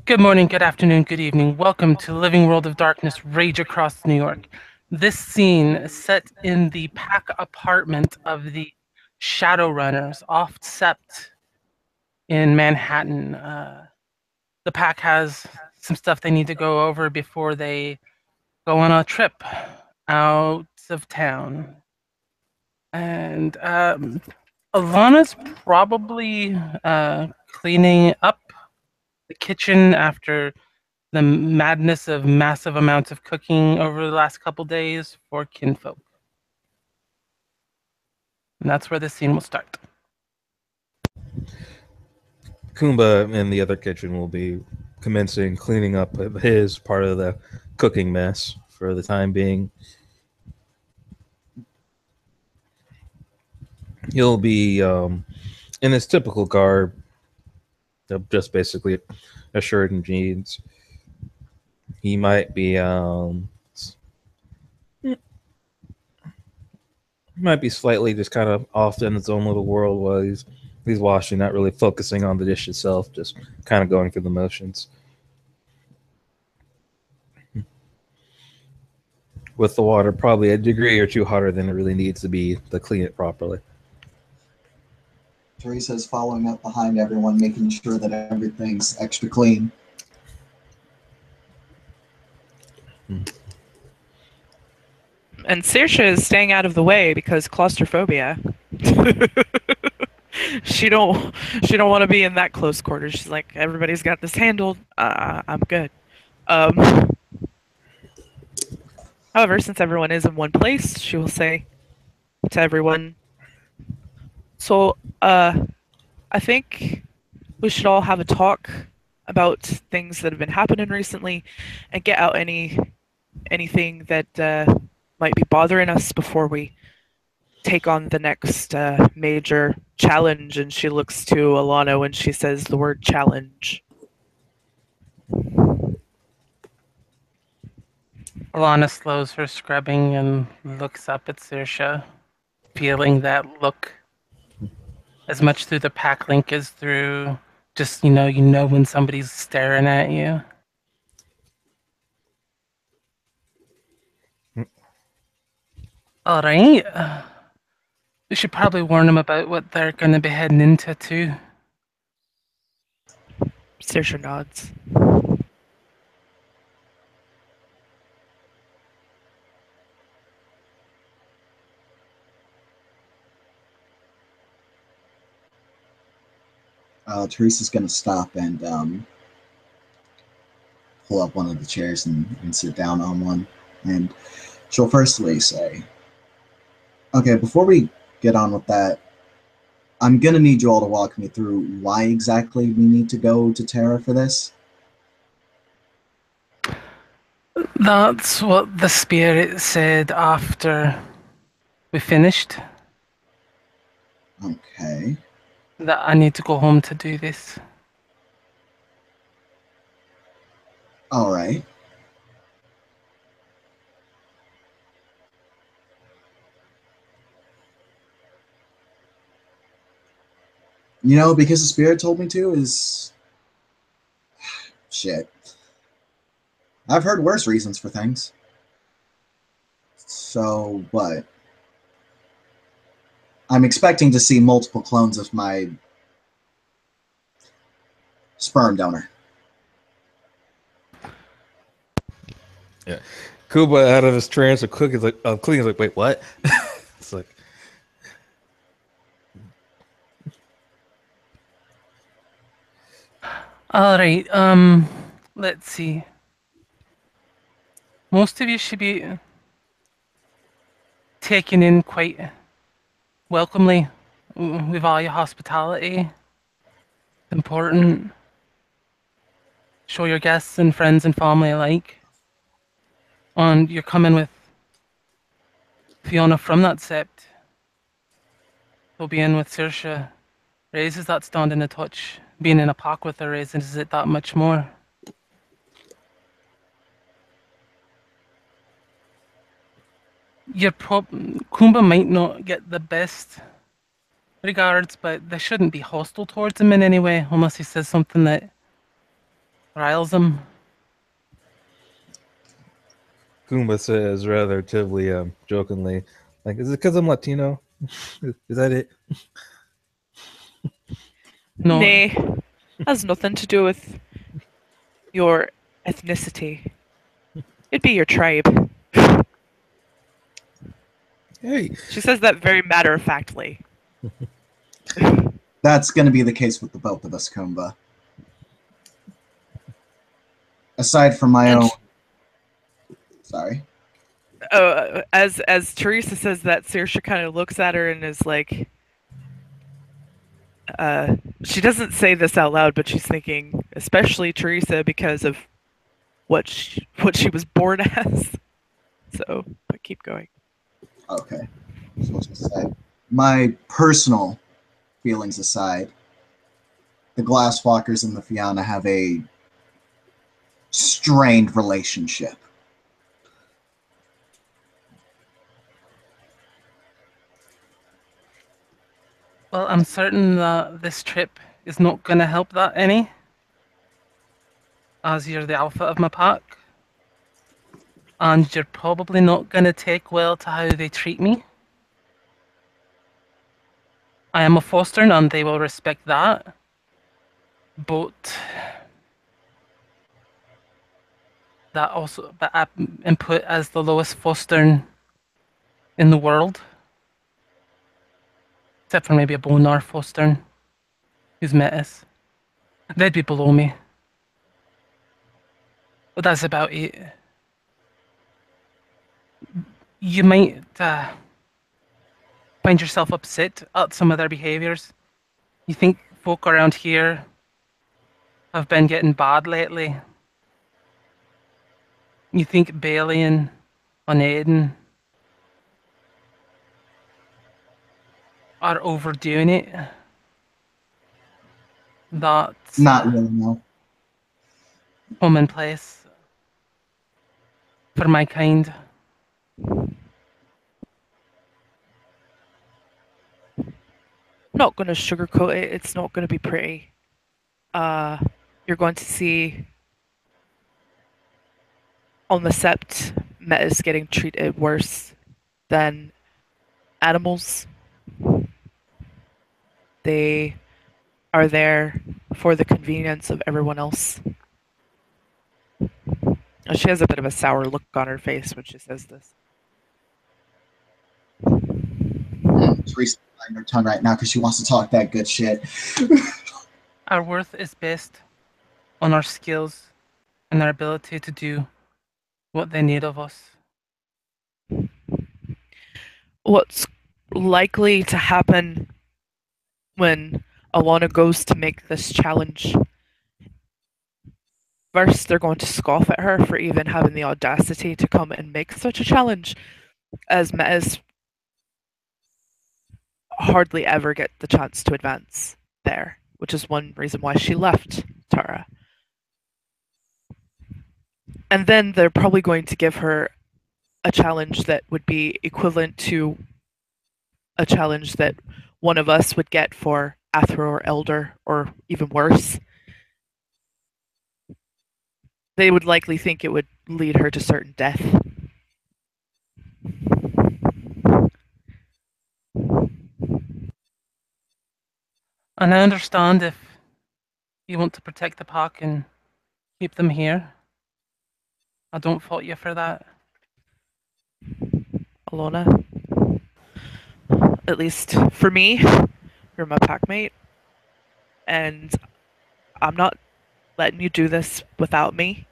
Good morning, good afternoon, good evening. Welcome to Living World of Darkness, Rage Across New York. This scene is set in the pack apartment of the Shadowrunners, off Sept in Manhattan. The pack has some stuff they need to go over before they go on a trip out of town. And Alana's probably cleaning up the kitchen after the madness of massive amounts of cooking over the last couple days for kinfolk. And that's where the scene will start. Kumba in the other kitchen will be commencing cleaning up his part of the cooking mess for the time being. He'll be in his typical garb, just basically a shirt and jeans. He might be slightly just kind of off in his own little world while he's washing, not really focusing on the dish itself, just kind of going through the motions. With the water probably a degree or two hotter than it really needs to be to clean it properly. Teresa's following up behind everyone, making sure that everything's extra clean. And Saoirse is staying out of the way because claustrophobia. she don't want to be in that close quarters. She's like, everybody's got this handled. I'm good. However, since everyone is in one place, she will say to everyone, so I think we should all have a talk about things that have been happening recently and get out anything that might be bothering us before we take on the next major challenge. And she looks to Alana when she says the word challenge. Alana slows her scrubbing and looks up at Saoirse, feeling that look as much through the pack link as through just, you know when somebody's staring at you. All right. We should probably warn them about what they're going to be heading into, too. Saoirse nods. Teresa's going to stop and pull up one of the chairs and sit down on one. And she'll firstly say, okay, before we get on with that, I'm going to need you all to walk me through why exactly we need to go to Terra for this. That's what the spirit said after we finished. Okay. That I need to go home to do this. All right. You know, because the spirit told me to is... Shit. I've heard worse reasons for things. So, what? I'm expecting to see multiple clones of my sperm donor. Yeah. Kuba out of his trance of cooking, cleaning, is like, wait, what? It's like, all right, let's see. Most of you should be taken in quite welcomely with all your hospitality. Important. Show your guests and friends and family alike. And you're coming with Fiona from that sept. He'll be in with Saoirse. Raises that standing a touch. Being in a pack with her raises it that much more. Kumba might not get the best regards, but they shouldn't be hostile towards him in any way, unless he says something that riles him. Kumba says relatively jokingly, like, "Is it because I'm Latino? Is that it?" No, Nay, has nothing to do with your ethnicity. It'd be your tribe. Hey, She says that very matter of factly. That's going to be the case with the both of us, Kumba. Aside from my And own. Sorry. as Teresa says that, Saoirse kind of looks at her and is like, she doesn't say this out loud, but she's thinking, especially Teresa, because of what she was born as. So, but keep going. Okay. So what's to say? My personal feelings aside, the Glasswalkers and the Fianna have a strained relationship. well, I'm certain that this trip is not going to help that any, as you're the alpha of my pack. And you're probably not going to take well to how they treat me. I am a foster, and they will respect that. But but I input as the lowest foster in the world, except for maybe a Bonar foster who's met us. They'd be below me. But that's about it. You might find yourself upset at some of their behaviours. You think folk around here have been getting bad lately. You think Balian and Aiden are overdoing it. That's Not really, no. commonplace for my kind. Not going to sugarcoat it. It's not going to be pretty. You're going to see on the sept metas getting treated worse than animals. They are there for the convenience of everyone else. She has a bit of a sour look on her face when she says this. Teresa's biting her tongue right now because she wants to talk that good shit. Our worth is based on our skills and our ability to do what they need of us. What's likely to happen when Alana goes to make this challenge? First, they're going to scoff at her for even having the audacity to come and make such a challenge, as metas hardly ever get the chance to advance there, which is one reason why she left Tara. And then they're probably going to give her a challenge that would be equivalent to a challenge that one of us would get for Athro or Elder, or even worse. They would likely think it would lead her to certain death. And I understand if you want to protect the pack and keep them here. I don't fault you for that. Alona, at least for me, you're my packmate, and I'm not letting you do this without me.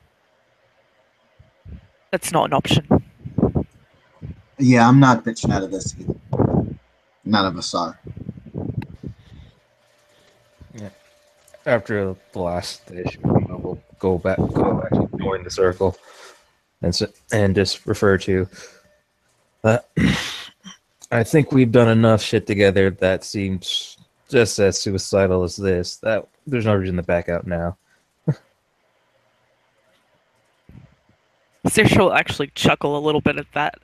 That's not an option. Yeah, I'm not bitching out of this either. None of us are. after the last issue, we'll go back to join the circle, and just refer to that. I think we've done enough shit together that seems just as suicidal as this. That there's no reason to back out now. Saoirse will actually chuckle a little bit at that.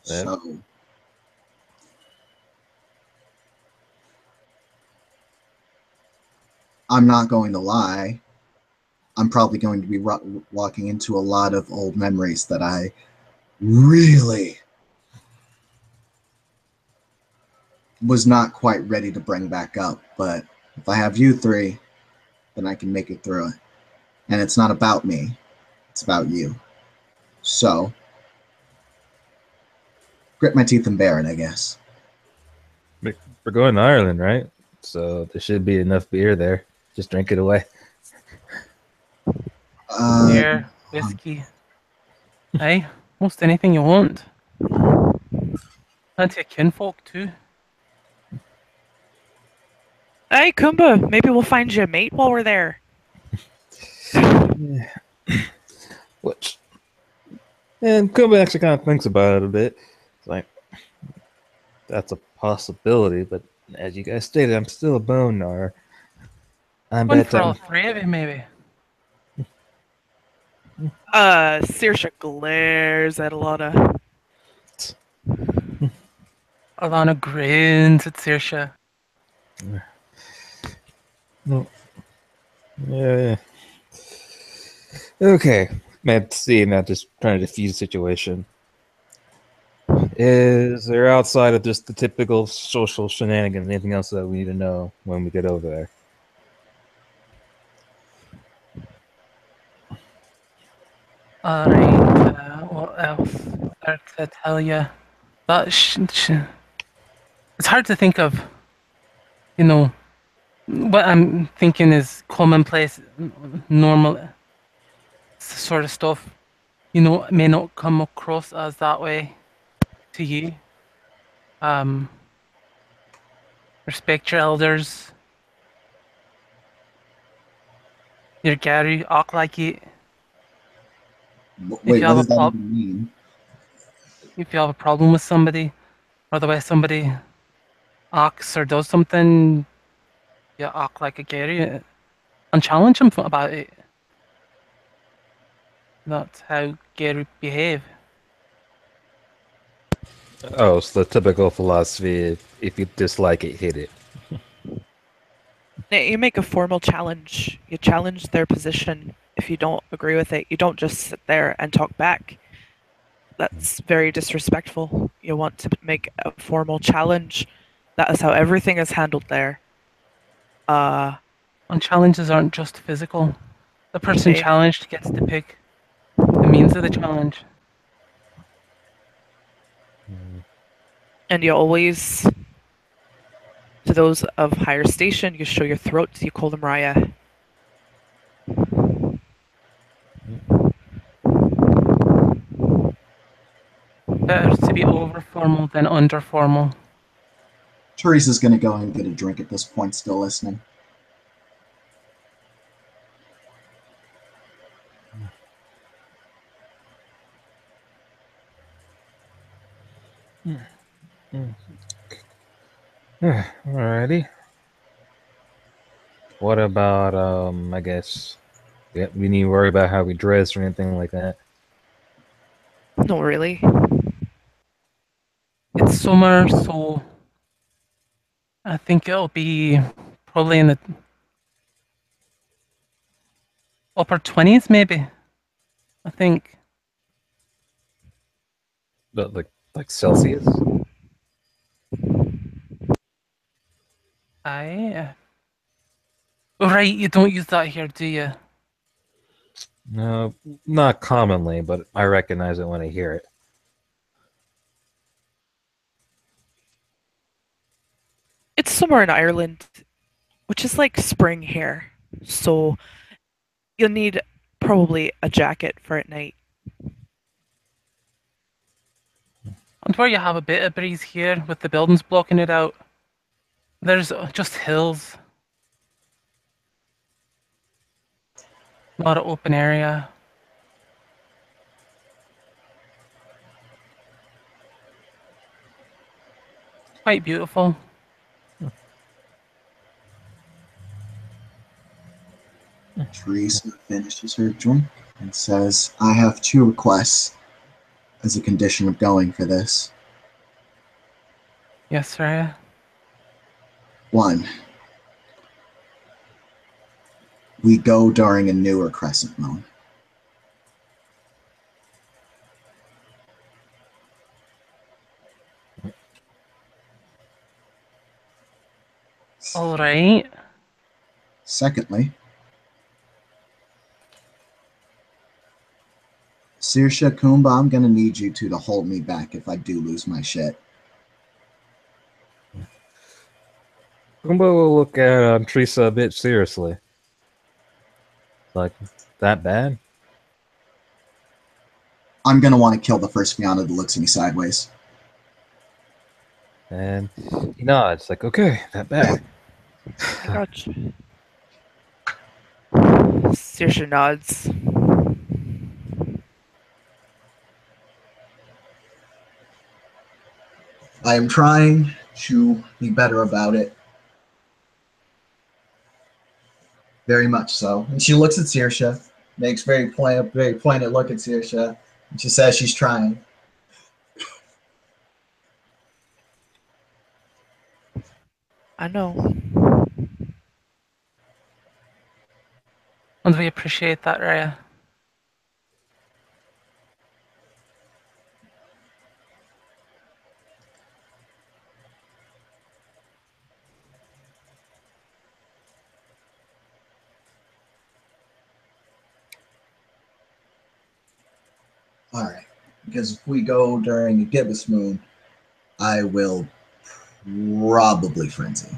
So, I'm not going to lie. I'm probably going to be walking into a lot of old memories that I really was not quite ready to bring back up. But if I have you three, then I can make it through it. And it's not about me, it's about you. So, grit my teeth and bear it, I guess. We're going to Ireland, right? So there should be enough beer there. Just drink it away. Beer, whiskey. Aye, most anything you want. Plenty of kinfolk too. Hey, Kumba, maybe we'll find you a mate while we're there. Which, and Kumba actually kind of thinks about it a bit. It's like, that's a possibility, but as you guys stated, I'm still a bone gnawer. I One bet for all I'm. three of you, maybe. Saoirse glares at Alana. Alana grins at Saoirse. No. Yeah. Okay. Man, seeing that, just trying to defuse the situation. Is there outside of just the typical social shenanigans anything else that we need to know when we get over there? Alright, what else there to tell you? That it's hard to think of, you know, what I'm thinking is commonplace, normal sort of stuff, you know, may not come across as that way to you. Respect your elders. Your Gary, act like it. If Wait, you what have a does that prob- even mean? if you have a problem with somebody, or the way somebody acts or does something, you act like a Gary and challenge him about it. That's how Gary behave. Oh, it's the typical philosophy: if you dislike it, hit it. You make a formal challenge. You challenge their position. If you don't agree with it, you don't just sit there and talk back. That's very disrespectful. You want to make a formal challenge. That is how everything is handled there. And challenges aren't just physical. The person They, challenged gets to pick the means of the challenge. and you always, to those of higher station, you show your throat. You call them Raya. Better to be over formal than under formal. Teresa's gonna go and get a drink at this point, still listening. Alrighty. What about I guess we need to worry about how we dress or anything like that. Not really. It's summer, so I think it'll be probably in the upper 20s, maybe. I think. But like Celsius? Aye. Right, you don't use that here, do you? No, not commonly, but I recognize it when I hear it. It's somewhere in Ireland, which is like spring here. So you'll need probably a jacket for at night. And where you have a bit of breeze here with the buildings blocking it out, there's just hills. A lot of open area. Quite beautiful. Teresa finishes her drink and says, I have two requests as a condition of going for this. Yes, Raya. One, we go during a newer crescent moon. All right. Secondly, Saoirse Kumba, I'm gonna need you to hold me back if I do lose my shit. Kumba will look at Teresa a bit seriously. Like, that bad? I'm gonna want to kill the first Fianna that looks at me sideways. And he nods, like, okay, that bad. I got you. Saoirse nods. I am trying to be better about it. Very much so. And she looks at Saoirse, makes very pointed look at Saoirse, and she says she's trying. I know. And we appreciate that, Raya. All right. Because if we go during a gibbous moon, I will probably frenzy.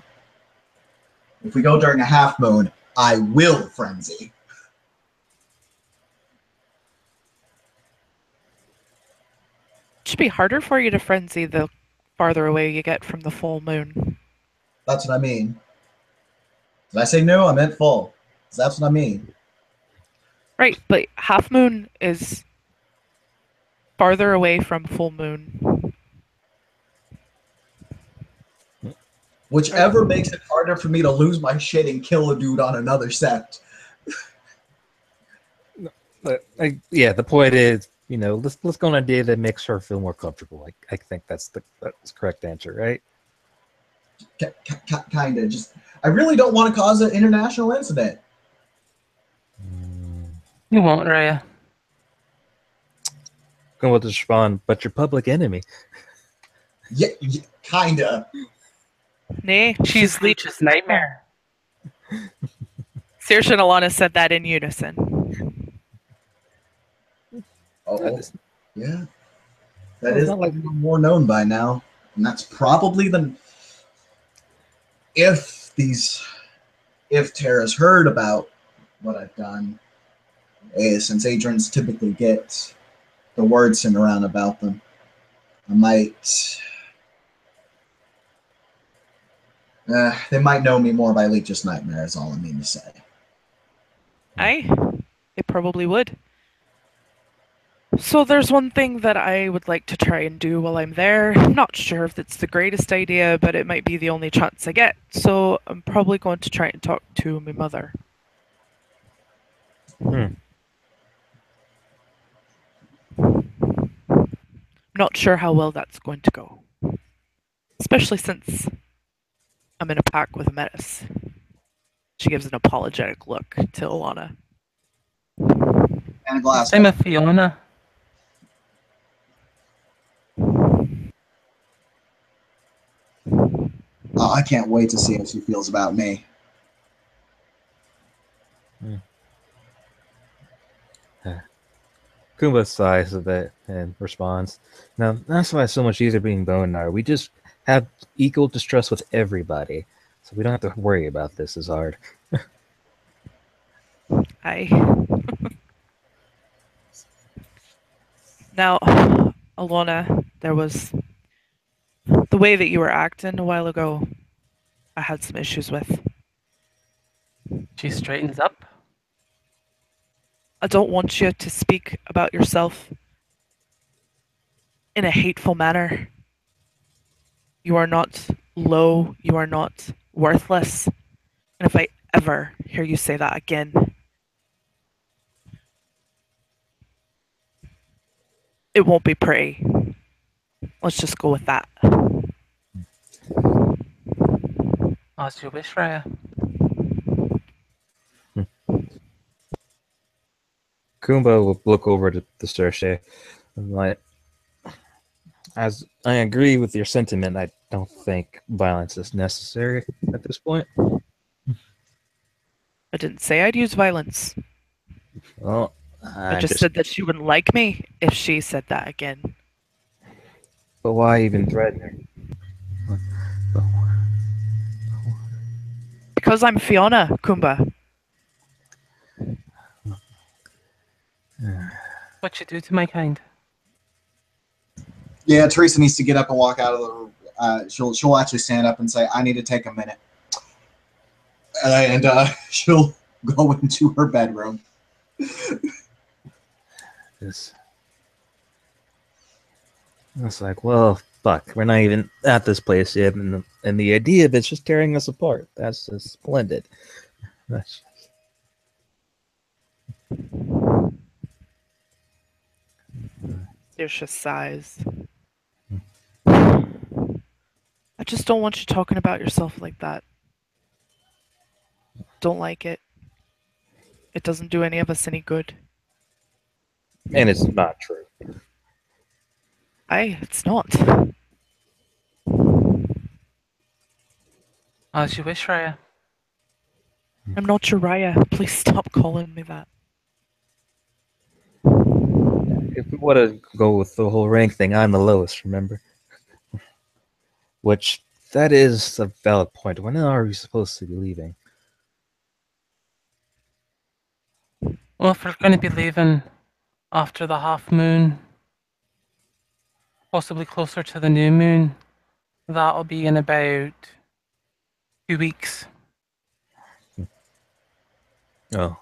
If we go during a half moon, I will frenzy. It should be harder for you to frenzy the farther away you get from the full moon. That's what I mean. Did I say no? I meant full. That's what I mean. Right, but half moon is farther away from full moon. Whichever makes it harder for me to lose my shit and kill a dude on another set. But, yeah, the point is, let's go on a day that makes her feel more comfortable. I think that's the correct answer, right? Kind of. Just, I really don't want to cause an international incident. You won't, Raya. Going with the respond, but your public enemy. Yeah, kinda. Nay, She's Leech's nightmare. Saoirse and Alana said that in unison. Oh, yeah. That Well, it's is not like- more known by now. And that's probably if Tara's heard about what I've done, since Adrians typically get the word sent around about them, I might they might know me more by Leech's nightmare is all I mean to say. Aye, it probably would. So there's one thing that I would like to try and do while I'm there. I'm not sure if it's the greatest idea, but it might be the only chance I get. So I'm probably going to try and talk to my mother. Not sure how well that's going to go. Especially since I'm in a pack with a menace. She gives an apologetic look to Alana. And a glass. Same with Fiona. I can't wait to see how she feels about me. Kumba sighs a bit and responds, "Now, that's why it's so much easier being Bonar. We just have equal distrust with everybody, so we don't have to worry about this as hard." Aye. Now, Alana, there was the way that you were acting a while ago. I had some issues with. She straightens up. I don't want you to speak about yourself in a hateful manner. You are not low. You are not worthless. And if I ever hear you say that again, it won't be pretty. Let's just go with that. As you wish, Raya. Kumba will look over to the Cersei and like, as I agree with your sentiment, I don't think violence is necessary at this point. I didn't say I'd use violence. Well, I I'm just just. said that she wouldn't like me if she said that again. But why even threaten her? Because I'm Fiona, Kumba. What you do to my kind? Yeah, Teresa needs to get up and walk out of the room. She'll actually stand up and say, "I need to take a minute," and she'll go into her bedroom. It's like, well, fuck, we're not even at this place yet, and the idea of it's just tearing us apart. That's just splendid. That's Saoirse sighs. I just don't want you talking about yourself like that. Don't like it. It doesn't do any of us any good. and it's not true. It's not. As you wish, Raya. I'm not Uriah. Please stop calling me that. If we want to go with the whole rank thing, I'm the lowest, remember? Which, that is a valid point. When are we supposed to be leaving? Well, if we're going to be leaving after the half moon, possibly closer to the new moon, that'll be in about 2 weeks. Oh,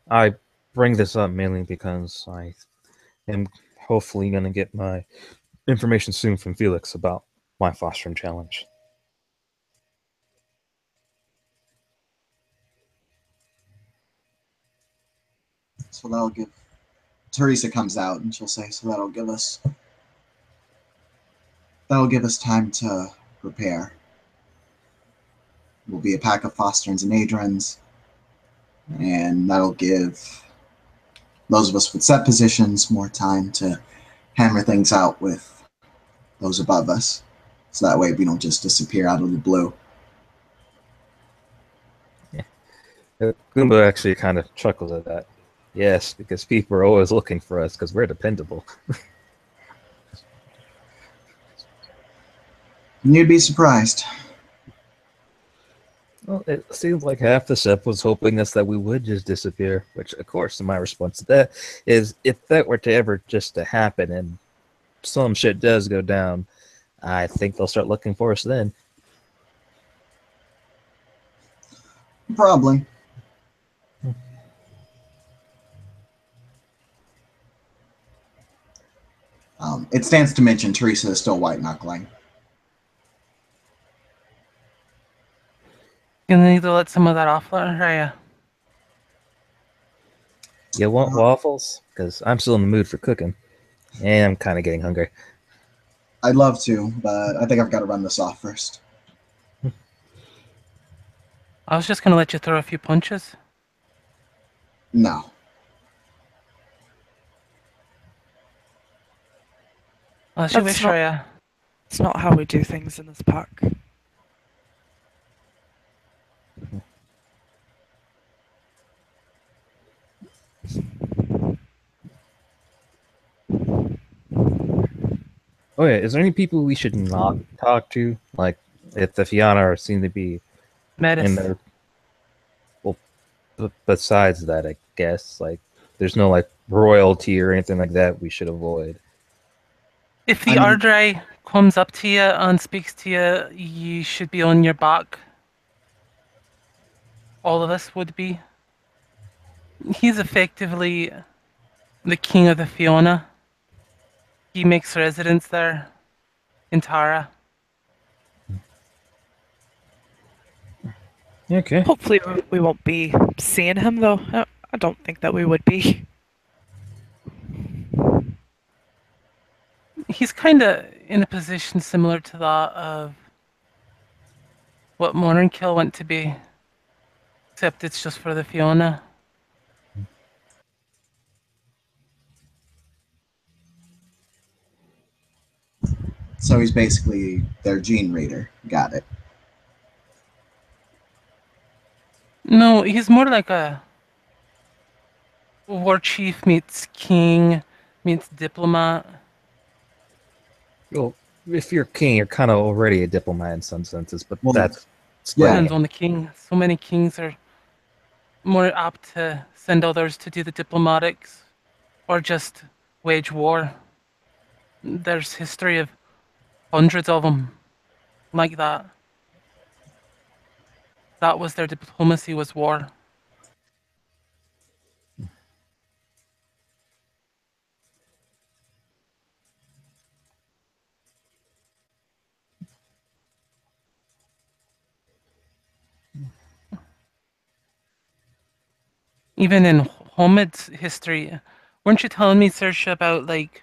I bring this up mainly because I am hopefully going to get my information soon from Felix about my fostering challenge. So that'll give. Teresa comes out and she'll say, "So that'll give us time to prepare. We'll be a pack of Fosterns and Adrians, and that'll give those of us with set positions more time to hammer things out with those above us. So that way we don't just disappear out of the blue." Goomba actually kind of chuckles at that. Yes, because people are always looking for us because we're dependable. You'd be surprised. Well, it seems like half the ship was hoping us that we would just disappear, which, of course, my response to that is if that were to ever just to happen and some shit does go down, I think they'll start looking for us then. Probably. It stands to mention Teresa is still white knuckling. You need to let some of that off, Raya. You want waffles? Because I'm still in the mood for cooking. And I'm kind of getting hungry. I'd love to, but I think I've got to run this off first. I was just going to let you throw a few punches. No. As you That's wish, not- Raya. It's not how we do things in this park. Oh yeah, is there any people we should not talk to? Like, if the Fianna seem to be Metis. in there. Well, besides that, I guess, like, there's no, like, royalty or anything like that we should avoid. If the Ardrai comes up to you and speaks to you, you should be on your back. All of us would be. He's effectively the king of the Fiona. He makes residence there in Tara. Okay. Hopefully we won't be seeing him, though. I don't think that we would be. He's kind of in a position similar to that of what Mournkill went to be, except it's just for the Fiona. So he's basically their gene reader. Got it. No, he's more like a war chief meets king meets diplomat. Well, if you're king, you're kind of already a diplomat in some senses, but Well, that's yeah. Depends on the king. So many kings are more apt to send others to do the diplomatics or just wage war. There's history of hundreds of them like that. That was their diplomacy, was war. Even in Homid's history, weren't you telling me, Saoirse, about like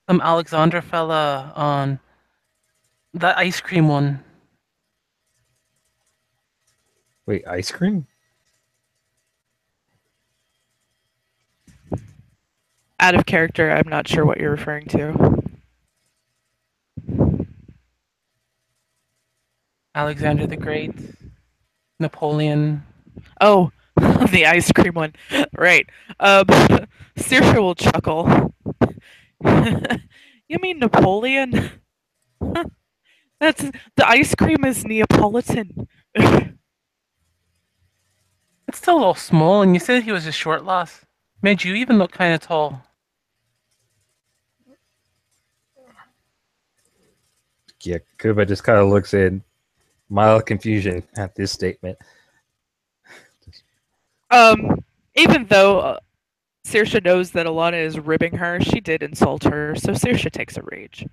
some Alexander fella on that ice cream one? wait, ice cream? Out of character, I'm not sure what you're referring to. Alexander the Great, Napoleon. Oh, the ice cream one. Right. Saoirse will chuckle. You mean Napoleon? That's the ice cream is Neapolitan. It's still a little small, and you said he was a short lass. Made you even look kind of tall. Yeah, Kuba just kind of looks in mild confusion at this statement. Even though Saoirse knows that Alana is ribbing her, she did insult her, so Saoirse takes a rage.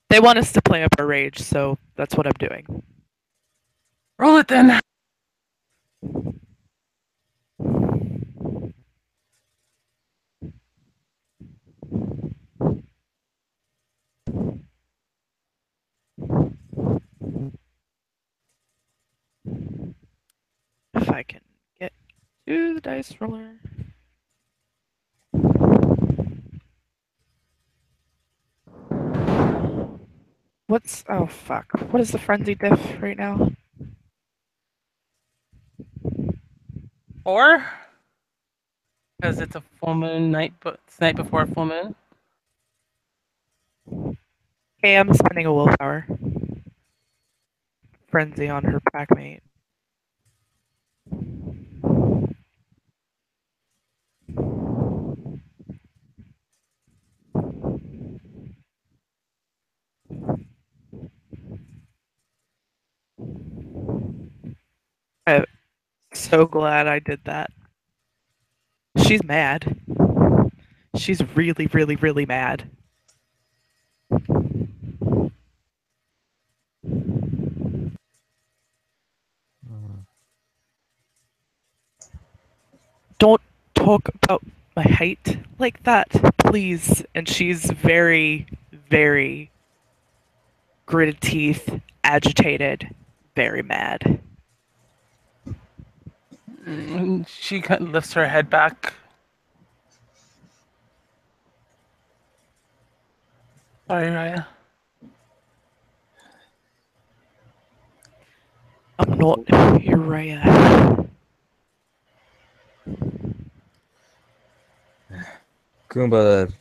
They want us to play up our rage, so that's what I'm doing. Roll it then. If I can get to the dice roller. Oh fuck. What is the frenzy diff right now? 4? Because it's a full moon night, but it's the night before a full moon. Okay, I'm spending a willpower. Frenzy on her packmate. I'm so glad I did that. She's mad. She's really, really, really mad. Don't talk about my height like that, please. And she's very, very gritted teeth, agitated, very mad. She kind of lifts her head back. Sorry, Raya. I'm not Uriah. Goomba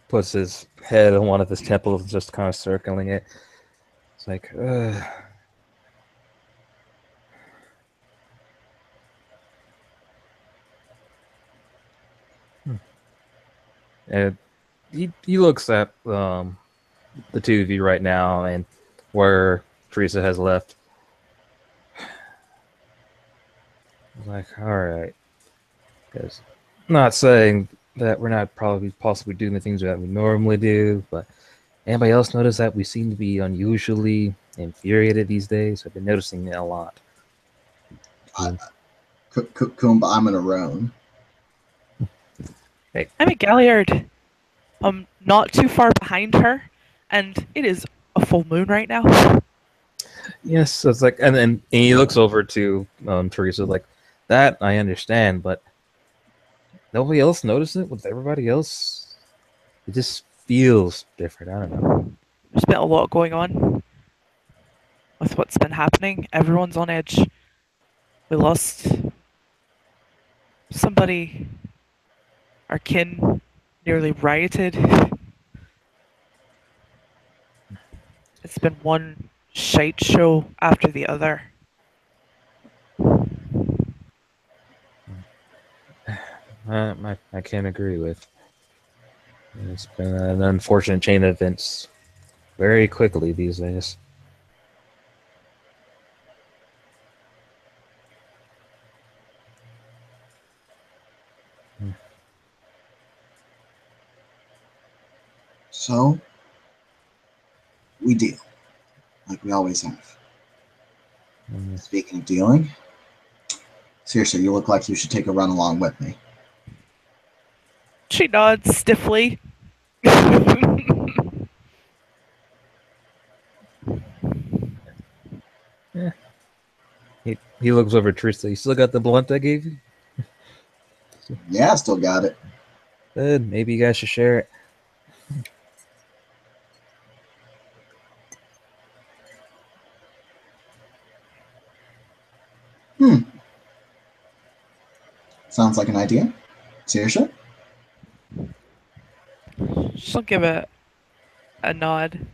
puts his head on one of his temples, just kind of circling it. It's like, And he looks at the two of you right now and where Teresa has left. Like, all right, because not saying that we're not probably possibly doing the things that we normally do, but anybody else notice that we seem to be unusually infuriated these days? I've been noticing it a lot. Kumba, I'm in a roan. I'm a Galliard. I'm not too far behind her, and it is a full moon right now. Yes, so it's like, and then he looks over to Teresa like, that I understand, but nobody else noticed it with everybody else? It just feels different. I don't know. There's been a lot going on with what's been happening. Everyone's on edge. We lost somebody. Our kin nearly rioted. It's been one shite show after the other. I can't agree with. It's been an unfortunate chain of events very quickly these days. So, we deal, like we always have. Speaking of dealing, seriously, you look like you should take a run along with me. She nods stiffly. He looks over at Trista. You still got the blunt I gave you? Yeah, I still got it. Good. Maybe you guys should share it. Sounds like an idea. Seriously? She'll give it a nod.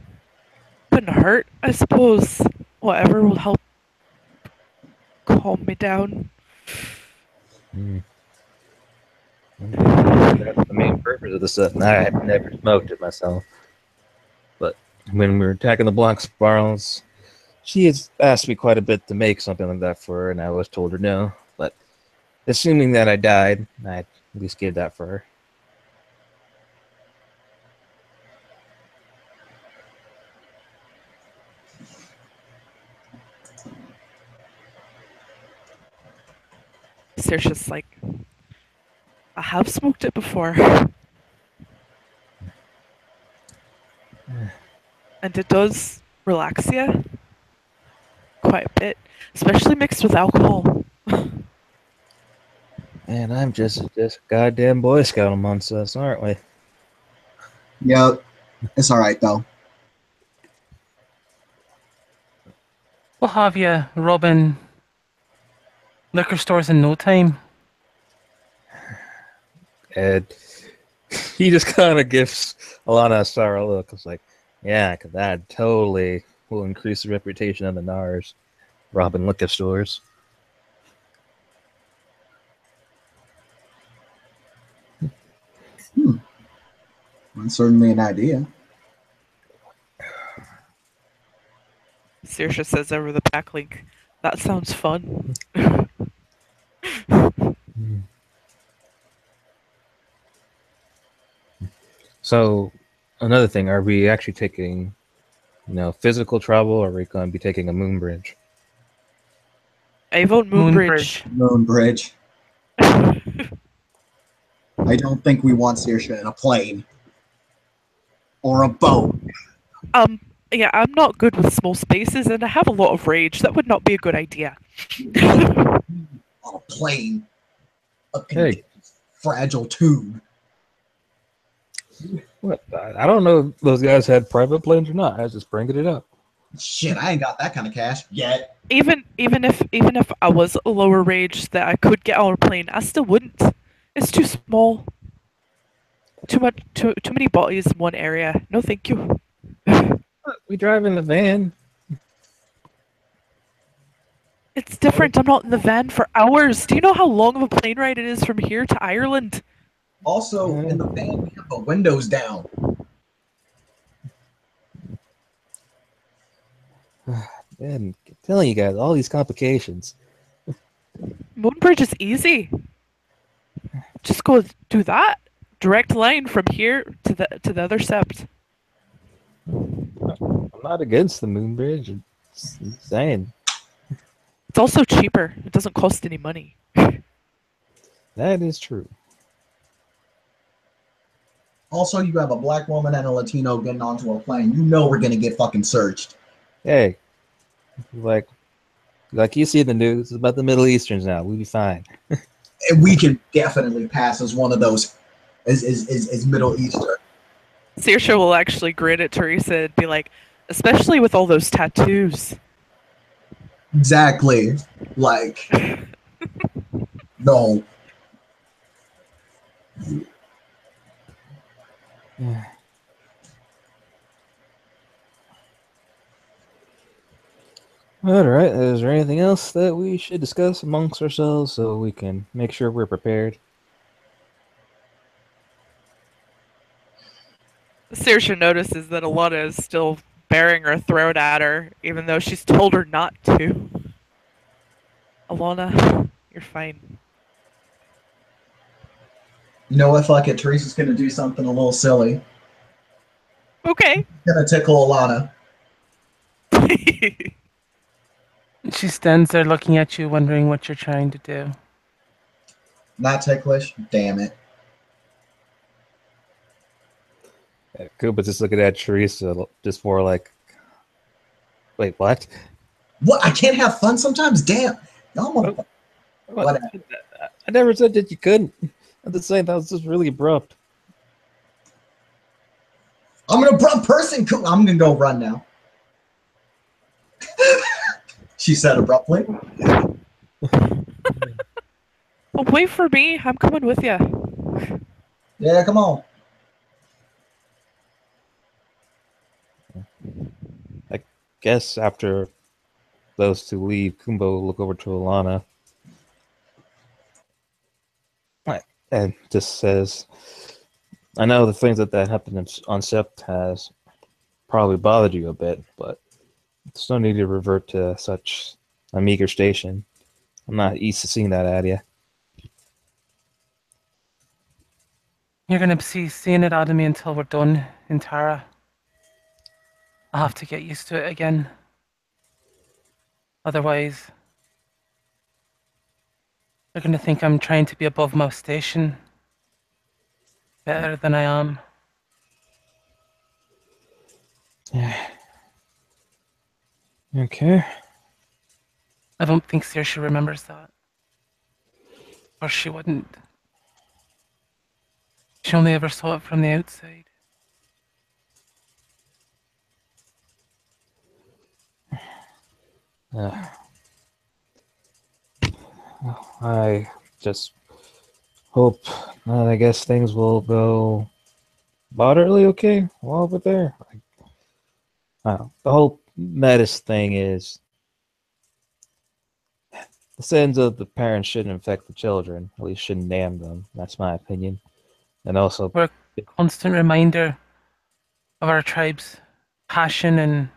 Couldn't hurt, I suppose. Whatever will help calm me down. That's the main purpose of the stuff. And I have never smoked it myself. But when we were attacking the block spirals, she has asked me quite a bit to make something like that for her, and I always told her no. But assuming that I died, I at least gave that for her. Saoirse's like, I have smoked it before. And it does relax you quite a bit, especially mixed with alcohol. Man, I'm just a goddamn Boy Scout amongst us, aren't we? Yep. It's alright, though. We'll have you robbing liquor stores in no time. And he just kind of gives Alana a sour look. It's like, yeah, because that totally will increase the reputation of the NARS, robbing liquor stores. That's certainly an idea. Saoirse says over the backlink, that sounds fun. So, another thing, are we actually taking, physical travel, or are we going to be taking a moon bridge? I vote Moonbridge. Moonbridge. I don't think we want Saoirse in a plane. Or a boat. Yeah, I'm not good with small spaces and I have a lot of rage. That would not be a good idea. On a plane. A Hey. fragile tube. What? I don't know if those guys had private planes or not. I was just bringing it up. Shit, I ain't got that kind of cash yet. Even if I was a lower rage that I could get on a plane, I still wouldn't. It's too small. Too many bodies in one area. No, thank you. We drive in the van. It's different. I'm not in the van for hours. Do you know how long of a plane ride it is from here to Ireland? Also, in the van, we have the windows down. Man, I'm telling you guys, all these complications. Moonbridge is easy. Just go do that. Direct line from here to the other sept. I'm not against the moon bridge. It's insane. It's also cheaper. It doesn't cost any money. That is true. Also, you have a black woman and a Latino getting onto a plane. You know we're gonna get fucking searched. Hey, like you see the news, it's about the Middle Easterns now. We'll be fine. And we can definitely pass as one of those as Middle Eastern. Saoirse will actually grin at Teresa and be like, especially with all those tattoos. Exactly. Like, no. Yeah. All right. Is there anything else that we should discuss amongst ourselves so we can make sure we're prepared? Saoirse notices that Alana is still baring her throat at her, even though she's told her not to. Alana, you're fine. You know what? Fuck it. Teresa's gonna do something a little silly. Okay. Gonna tickle Alana. She stands there looking at you, wondering what you're trying to do. Not ticklish. Damn it. Cool, but just looking at Teresa, just more like, wait, what? What? I can't have fun sometimes? Damn. Y'all What? motherfucker. What? Whatever. I never said that you couldn't. I'm just saying that was just really abrupt. I'm an abrupt person. I'm gonna go run now. She said abruptly. Well, wait for me. I'm coming with you. Yeah, come on. I guess after those two leave, Kumbo will look over to Alana and just says, I know the things that happened on Sept has probably bothered you a bit, but there's no need to revert to such a meager station. I'm not used to seeing that at you. You're going to see seeing it out of me until we're done in Tara. I'll have to get used to it again. Otherwise, they're going to think I'm trying to be above my station. Better than I am. Okay. I don't think Saoirse remembers that. Or she wouldn't. She only ever saw it from the outside. I just hope that I guess things will go moderately okay while we're there. The whole Metis thing is the sins of the parents shouldn't affect the children. At least shouldn't damn them. That's my opinion. And also, We're a constant reminder of our tribe's passion and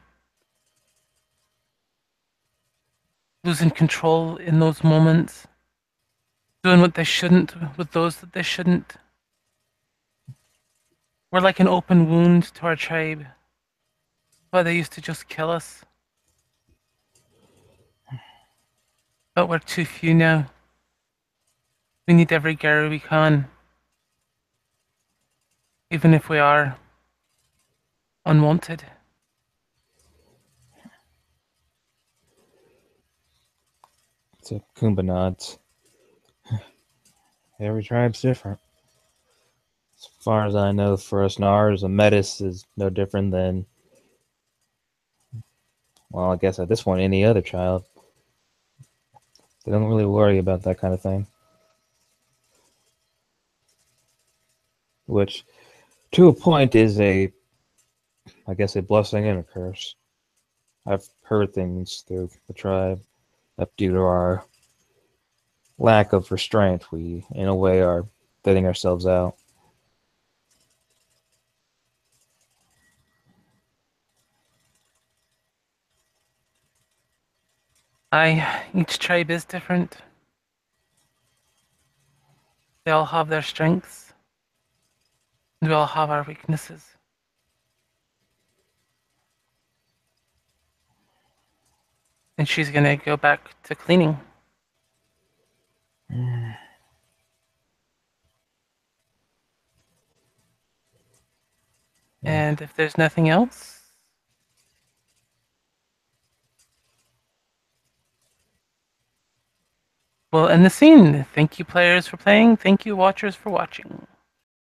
losing control in those moments. Doing what they shouldn't with those that they shouldn't. We're like an open wound to our tribe. Why they used to just kill us. But we're too few now. We need every girl we can. Even if we are unwanted. it's a Kumba nods. Every tribe's different. As far as I know, for us Nars, a Metis is no different than, well, I guess at this point, any other child. They don't really worry about that kind of thing. Which, to a point, is I guess, a blessing and a curse. I've heard things through the tribe that due to our lack of restraint, we, in a way, are thinning ourselves out. Each tribe is different. They all have their strengths. And we all have our weaknesses. And she's gonna go back to cleaning. And if there's nothing else, we'll end the scene. Thank you, players, for playing. Thank you, watchers, for watching.